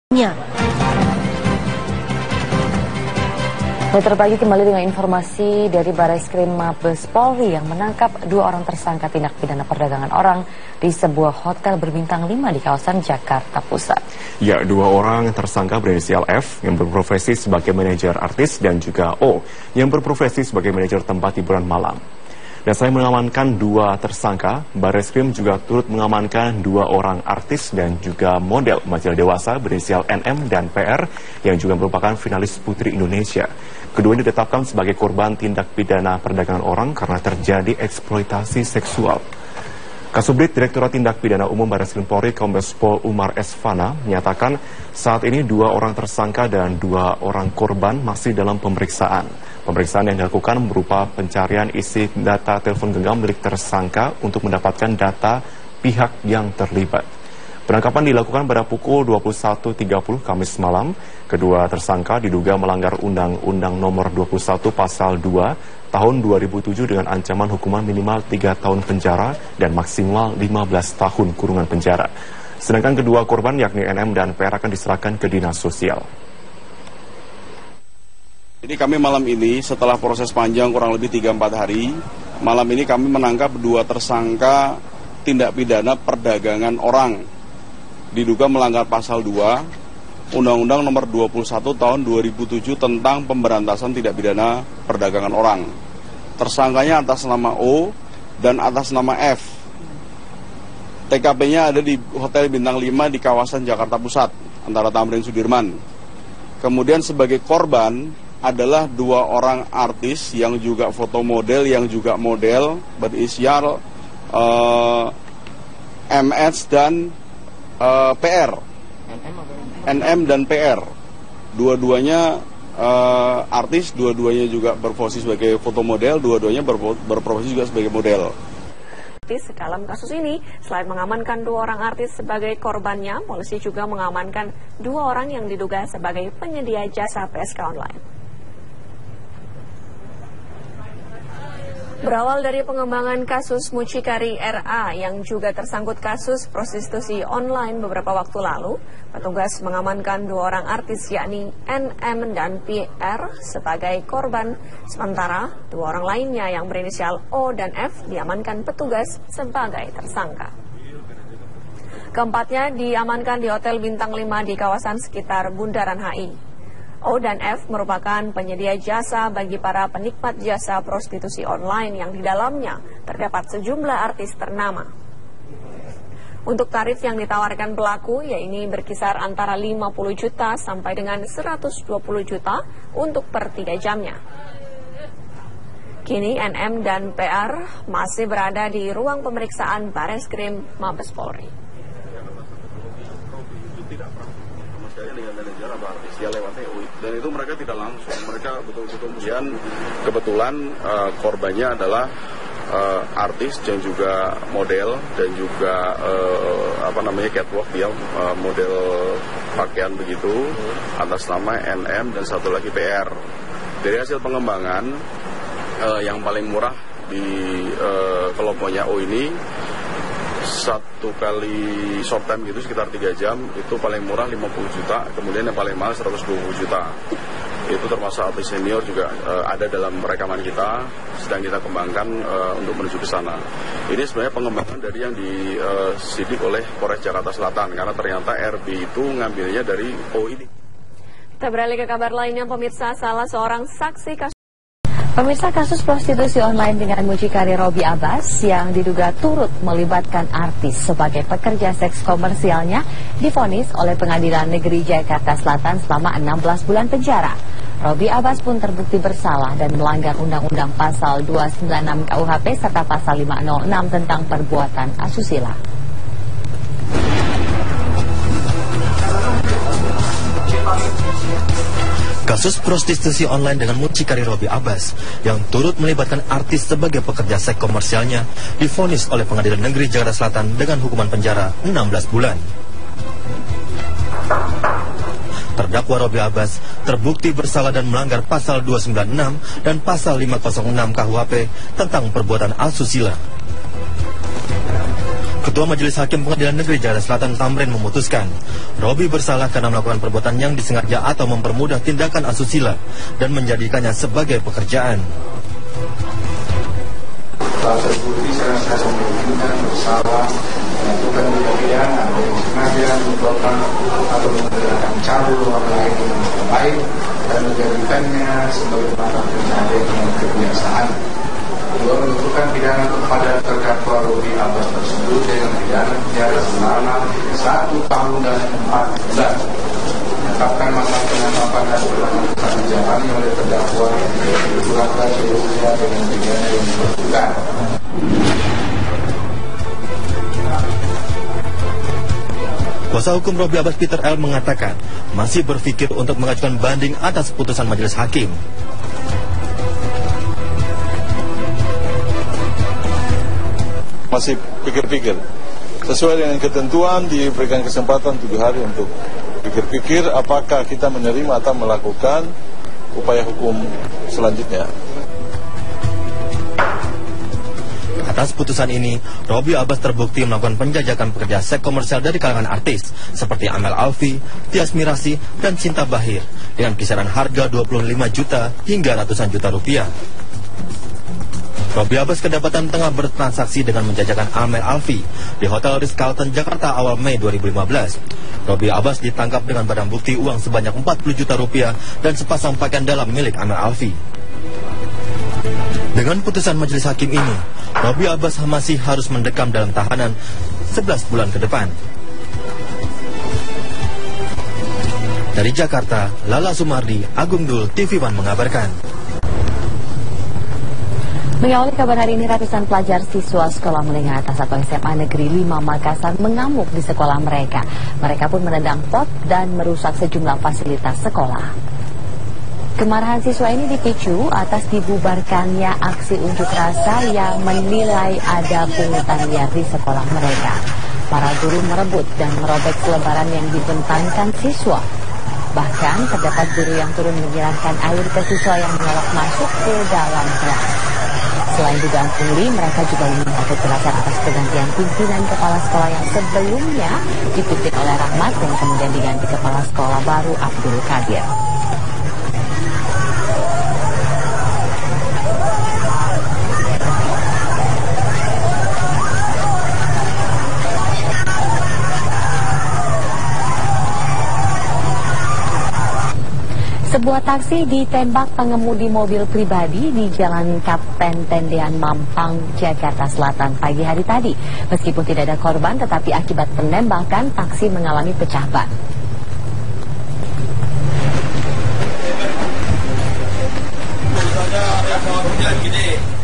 nya. Metro Pagi kembali dengan informasi dari Barreskrim Mabes Polri yang menangkap 2 orang tersangka tindak pidana perdagangan orang di sebuah hotel berbintang 5 di kawasan Jakarta Pusat. Ya, 2 orang tersangka berinisial F yang berprofesi sebagai manajer artis dan juga O yang berprofesi sebagai manajer tempat hiburan malam. Dan saya mengamankan 2 tersangka. Barreskrim juga turut mengamankan 2 orang artis dan juga model majalah dewasa berinisial NM dan PR yang juga merupakan finalis Putri Indonesia. Keduanya ditetapkan sebagai korban tindak pidana perdagangan orang karena terjadi eksploitasi seksual. Kasubdit Direktorat Tindak Pidana Umum Barreskrim Polri Kombes Pol Umar Esfana menyatakan saat ini 2 orang tersangka dan 2 orang korban masih dalam pemeriksaan. Pemeriksaan yang dilakukan berupa pencarian isi data telepon genggam milik tersangka untuk mendapatkan data pihak yang terlibat. Penangkapan dilakukan pada pukul 21.30 Kamis malam. Kedua tersangka diduga melanggar Undang-Undang Nomor 21 Pasal 2 Tahun 2007 dengan ancaman hukuman minimal 3 tahun penjara dan maksimal 15 tahun kurungan penjara. Sedangkan kedua korban yakni NM dan PR akan diserahkan ke Dinas Sosial. Jadi kami malam ini setelah proses panjang kurang lebih 3-4 hari, malam ini kami menangkap 2 tersangka tindak pidana perdagangan orang. Diduga melanggar pasal 2 Undang-Undang Nomor 21 Tahun 2007 tentang pemberantasan tindak pidana perdagangan orang. Tersangkanya atas nama O dan atas nama F. TKP-nya ada di Hotel Bintang 5 di kawasan Jakarta Pusat, antara Tamrin Sudirman. Kemudian sebagai korban adalah 2 orang artis yang juga foto model, yang juga model berinisial MS dan PR, NM dan PR. Dua-duanya artis, dua-duanya juga berprofesi sebagai foto model, dua-duanya berprofesi juga sebagai model. Dalam kasus ini, selain mengamankan 2 orang artis sebagai korbannya, polisi juga mengamankan 2 orang yang diduga sebagai penyedia jasa PSK online. Berawal dari pengembangan kasus mucikari RA yang juga tersangkut kasus prostitusi online beberapa waktu lalu, petugas mengamankan 2 orang artis yakni NM dan PR sebagai korban, sementara 2 orang lainnya yang berinisial O dan F diamankan petugas sebagai tersangka. Keempatnya diamankan di Hotel Bintang 5 di kawasan sekitar Bundaran HI. O dan F merupakan penyedia jasa bagi para penikmat jasa prostitusi online yang di dalamnya terdapat sejumlah artis ternama. Untuk tarif yang ditawarkan pelaku, yaitu berkisar antara 50 juta sampai dengan 120 juta untuk per 3 jamnya. Kini NM dan PR masih berada di ruang pemeriksaan Barreskrim Mabes Polri. Dengan manajer atau artis dia lewat TUI, dan itu mereka tidak langsung, mereka betul-betul kebetulan korbannya adalah artis dan juga model dan juga catwalk, dia model pakaian begitu atas nama NM dan satu lagi PR. Dari hasil pengembangan yang paling murah di kelompoknya O ini, 1 kali short time gitu sekitar 3 jam itu paling murah 50 juta, kemudian yang paling mahal 120 juta. Itu termasuk artis senior juga ada dalam rekaman kita, sedang kita kembangkan untuk menuju ke sana. Ini sebenarnya pengembangan dari yang disidik oleh Polres Jakarta Selatan, karena ternyata RB itu ngambilnya dari O ini. Kita beralih ke kabar lainnya, pemirsa. Salah seorang saksi kasus prostitusi online dengan mucikari Robby Abbas yang diduga turut melibatkan artis sebagai pekerja seks komersialnya divonis oleh Pengadilan Negeri Jakarta Selatan selama 16 bulan penjara. Robby Abbas pun terbukti bersalah dan melanggar Undang-Undang Pasal 296 KUHP serta Pasal 506 tentang perbuatan asusila. Kasus prostitusi online dengan mucikari Robby Abbas yang turut melibatkan artis sebagai pekerja seks komersialnya divonis oleh Pengadilan Negeri Jakarta Selatan dengan hukuman penjara 16 bulan. Terdakwa Robby Abbas terbukti bersalah dan melanggar Pasal 296 dan Pasal 506 KUHP tentang perbuatan asusila. Ketua Majelis Hakim Pengadilan Negeri Jakarta Selatan Tamrin memutuskan Robi bersalah karena melakukan perbuatan yang disengaja atau mempermudah tindakan asusila dan menjadikannya sebagai pekerjaan. Setelah terbukti secara memungkinkan bersalah melakukan tindak pidana dengan sengaja menyebabkan atau menggunakan cabul orang lain dengan orang lain dan menjadikannya sebagai mata pencarian dengan kebiasaan. Kedua, menentukan pidana kepada terdakwa Robi Abbas tersebut dengan pidana penjara selama 1 tahun dan 4 bulan. Menetapkan masa penetapan dan berlangsung dijalani oleh terdakwa yang dikurangkan seluruhnya dengan pidana yang dilakukan. Kuasa hukum Robi Abbas Peter L. mengatakan masih berpikir untuk mengajukan banding atas putusan majelis hakim. Masih pikir-pikir. Sesuai dengan ketentuan diberikan kesempatan 7 hari untuk pikir-pikir apakah kita menerima atau melakukan upaya hukum selanjutnya. Atas putusan ini, Robi Abbas terbukti melakukan penjajakan pekerja seks komersial dari kalangan artis seperti Amel Alfi, Tias Mirasih, dan Cinta Bahir dengan kisaran harga 25 juta hingga ratusan juta rupiah. Robi Abbas kedapatan tengah bertransaksi dengan menjajakan Amel Alfi di Hotel Ritz-Carlton Jakarta awal Mei 2015. Robi Abbas ditangkap dengan barang bukti uang sebanyak 40 juta rupiah dan sepasang pakaian dalam milik Amel Alfi. Dengan putusan majelis hakim ini, Robi Abbas masih harus mendekam dalam tahanan 11 bulan ke depan. Dari Jakarta, Lala Sumardi, Agung Dul, TV One mengabarkan. Mengawali kabar hari ini, ratusan pelajar siswa sekolah menengah atas atau SMA Negeri 5 Makassar mengamuk di sekolah mereka. Mereka pun menendang pot dan merusak sejumlah fasilitas sekolah. Kemarahan siswa ini dipicu atas dibubarkannya aksi unjuk rasa yang menilai ada pungutan liar di sekolah mereka. Para guru merebut dan merobek selebaran yang dibentangkan siswa. Bahkan terdapat guru yang turun menyiramkan air ke siswa yang menolak masuk ke dalam kelas. Selain dugaan pungli, mereka juga meminta kejelasan atas pergantian pimpinan kepala sekolah yang sebelumnya dipimpin oleh Rahmat dan kemudian diganti kepala sekolah baru Abdul Qadir. Sebuah taksi ditembak pengemudi mobil pribadi di Jalan Kapten Tendean Mampang, Jakarta Selatan pagi hari tadi. Meskipun tidak ada korban, tetapi akibat penembakan taksi mengalami pecah ban.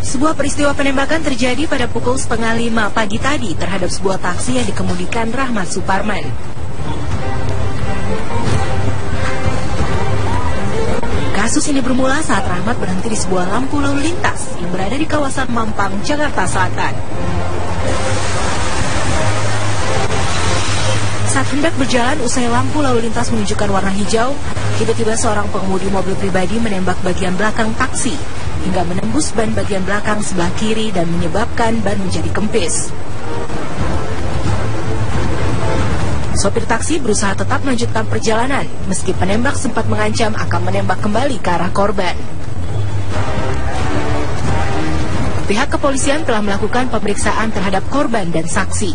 Sebuah peristiwa penembakan terjadi pada pukul 4:30 pagi tadi terhadap sebuah taksi yang dikemudikan Rahmat Suparman. Kasus ini bermula saat Rahmat berhenti di sebuah lampu lalu lintas yang berada di kawasan Mampang, Jakarta Selatan. Saat hendak berjalan usai lampu lalu lintas menunjukkan warna hijau, tiba-tiba seorang pengemudi mobil pribadi menembak bagian belakang taksi hingga menembus ban bagian belakang sebelah kiri dan menyebabkan ban menjadi kempis. Sopir taksi berusaha tetap melanjutkan perjalanan, meski penembak sempat mengancam akan menembak kembali ke arah korban. Pihak kepolisian telah melakukan pemeriksaan terhadap korban dan saksi.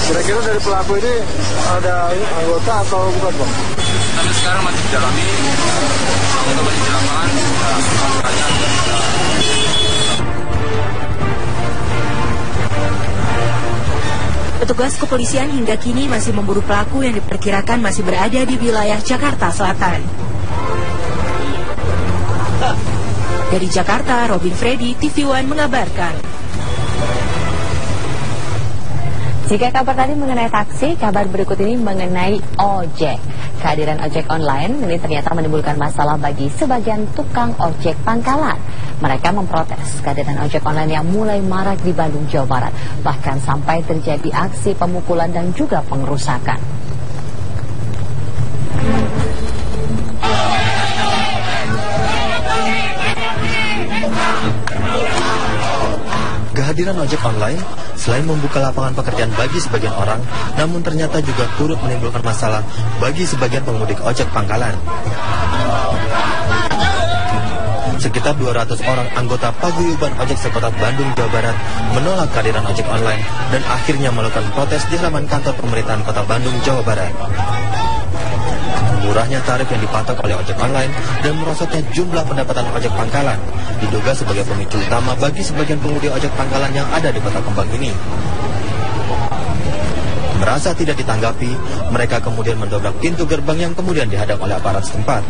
Kira-kira dari pelaku ini ada anggota atau bukan, Bang? Sampai sekarang masih didalami, untuk masih di lapangan, Petugas kepolisian hingga kini masih memburu pelaku yang diperkirakan masih berada di wilayah Jakarta Selatan. Dari Jakarta, Robin Freddy, TV One mengabarkan. Jika kabar tadi mengenai taksi, kabar berikut ini mengenai ojek. Kehadiran ojek online ini ternyata menimbulkan masalah bagi sebagian tukang ojek pangkalan. Mereka memprotes kehadiran ojek online yang mulai marak di Bandung, Jawa Barat. Bahkan sampai terjadi aksi pemukulan dan juga pengerusakan. Kehadiran ojek online selain membuka lapangan pekerjaan bagi sebagian orang, namun ternyata juga turut menimbulkan masalah bagi sebagian pemudik ojek pangkalan. Sekitar 200 orang anggota paguyuban ojek sekota Bandung, Jawa Barat menolak kehadiran ojek online dan akhirnya melakukan protes di halaman kantor pemerintahan kota Bandung, Jawa Barat. Murahnya tarif yang dipatok oleh ojek online dan merosotnya jumlah pendapatan ojek pangkalan diduga sebagai pemicu utama bagi sebagian pengemudi ojek pangkalan yang ada di Kota Kembang ini. Merasa tidak ditanggapi, mereka kemudian mendobrak pintu gerbang yang kemudian dihadang oleh aparat setempat.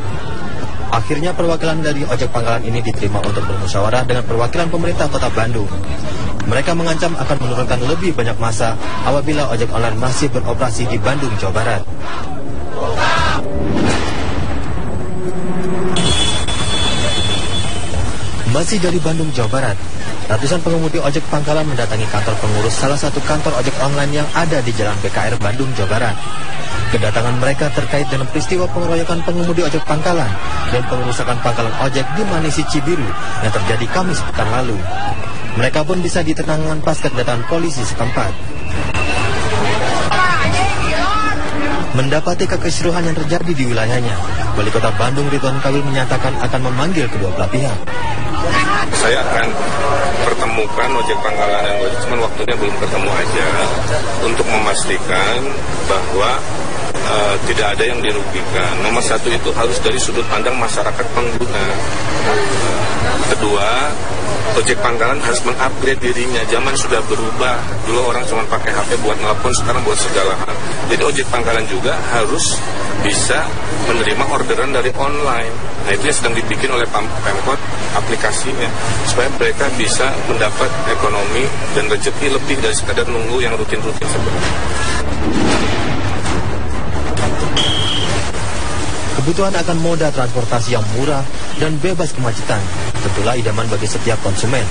Akhirnya perwakilan dari ojek pangkalan ini diterima untuk bermusyawarah dengan perwakilan pemerintah Kota Bandung. Mereka mengancam akan menurunkan lebih banyak massa apabila ojek online masih beroperasi di Bandung, Jawa Barat. Masih dari Bandung, Jawa Barat, ratusan pengemudi ojek pangkalan mendatangi kantor pengurus salah satu kantor ojek online yang ada di Jalan BKR Bandung, Jawa Barat. Kedatangan mereka terkait dengan peristiwa pengeroyokan pengemudi ojek pangkalan dan pengerusakan pangkalan ojek di Manisi, Cibiru yang terjadi Kamis pekan lalu. Mereka pun bisa ditenangkan pasca kedatangan polisi setempat. Mendapati kekisruhan yang terjadi di wilayahnya, Wali Kota Bandung Ridwan Kamil menyatakan akan memanggil kedua belah pihak. Saya akan pertemukan ojek pangkalan dan ojek, cuman waktunya belum ketemu aja, untuk memastikan bahwa tidak ada yang dirugikan. Nomor satu itu harus dari sudut pandang masyarakat pengguna. Kedua, ojek pangkalan harus mengupgrade dirinya. Zaman sudah berubah. Dulu orang cuma pakai HP buat nelpon, sekarang buat segala hal. Jadi ojek pangkalan juga harus bisa menerima orderan dari online. Nah, itu yang sedang dibikin oleh Pemkot aplikasinya, supaya mereka bisa mendapat ekonomi dan rezeki lebih dari sekadar nunggu yang rutin-rutin sebenarnya. Kebutuhan akan moda transportasi yang murah dan bebas kemacetan tentulah idaman bagi setiap konsumen.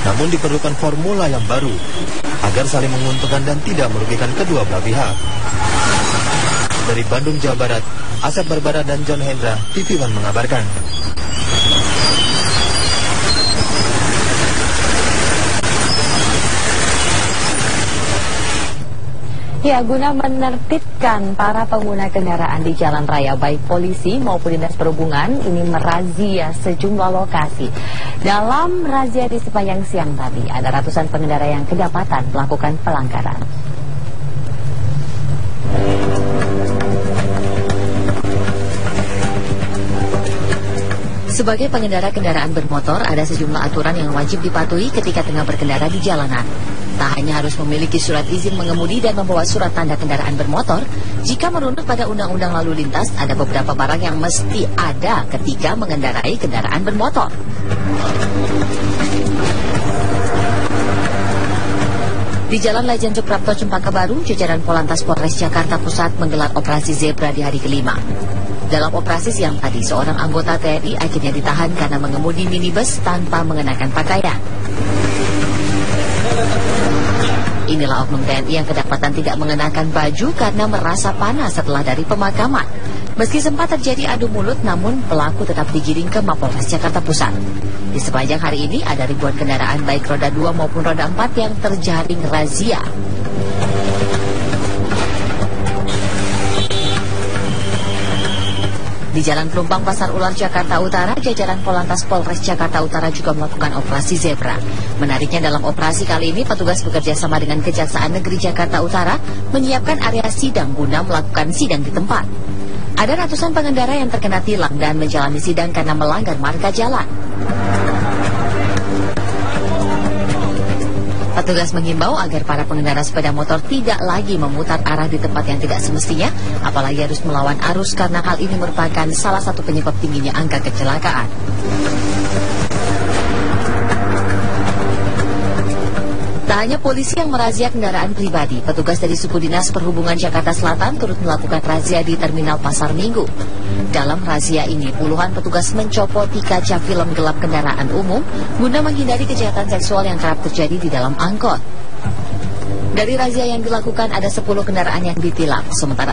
Namun diperlukan formula yang baru agar saling menguntungkan dan tidak merugikan kedua belah pihak. Dari Bandung, Jawa Barat, Asep Barbara dan John Hendra, TV One mengabarkan. Ya, guna menertibkan para pengguna kendaraan di jalan raya, baik polisi maupun dinas perhubungan ini merazia sejumlah lokasi. Dalam razia di sepanjang siang tadi, ada ratusan pengendara yang kedapatan melakukan pelanggaran. Sebagai pengendara kendaraan bermotor, ada sejumlah aturan yang wajib dipatuhi ketika tengah berkendara di jalanan. Tak hanya harus memiliki surat izin mengemudi dan membawa surat tanda kendaraan bermotor, jika merunut pada Undang-Undang Lalu Lintas, ada beberapa barang yang mesti ada ketika mengendarai kendaraan bermotor. Di Jalan Lejen Suprapto Cempaka Baru, jajaran Polantas Polres Jakarta Pusat menggelar operasi zebra di hari kelima. Dalam operasi siang tadi, seorang anggota TNI akhirnya ditahan karena mengemudi minibus tanpa mengenakan pakaian. Inilah oknum TNI yang kedapatan tidak mengenakan baju karena merasa panas setelah dari pemakaman. Meski sempat terjadi adu mulut, namun pelaku tetap digiring ke Mapolres Jakarta Pusat. Di sepanjang hari ini ada ribuan kendaraan baik roda 2 maupun roda 4 yang terjaring razia. Di Jalan Pelumpang Pasar Ular Jakarta Utara, jajaran Polantas Polres Jakarta Utara juga melakukan operasi zebra. Menariknya, dalam operasi kali ini petugas bekerja sama dengan Kejaksaan Negeri Jakarta Utara menyiapkan area sidang guna melakukan sidang di tempat. Ada ratusan pengendara yang terkena tilang dan menjalani sidang karena melanggar marka jalan. Petugas mengimbau agar para pengendara sepeda motor tidak lagi memutar arah di tempat yang tidak semestinya, apalagi harus melawan arus karena hal ini merupakan salah satu penyebab tingginya angka kecelakaan. Tak hanya polisi yang merazia kendaraan pribadi, petugas dari Suku Dinas Perhubungan Jakarta Selatan turut melakukan razia di Terminal Pasar Minggu. Dalam razia ini, puluhan petugas mencopoti kaca film gelap kendaraan umum guna menghindari kejahatan seksual yang kerap terjadi di dalam angkot. Dari razia yang dilakukan, ada 10 kendaraan yang ditilang, sementara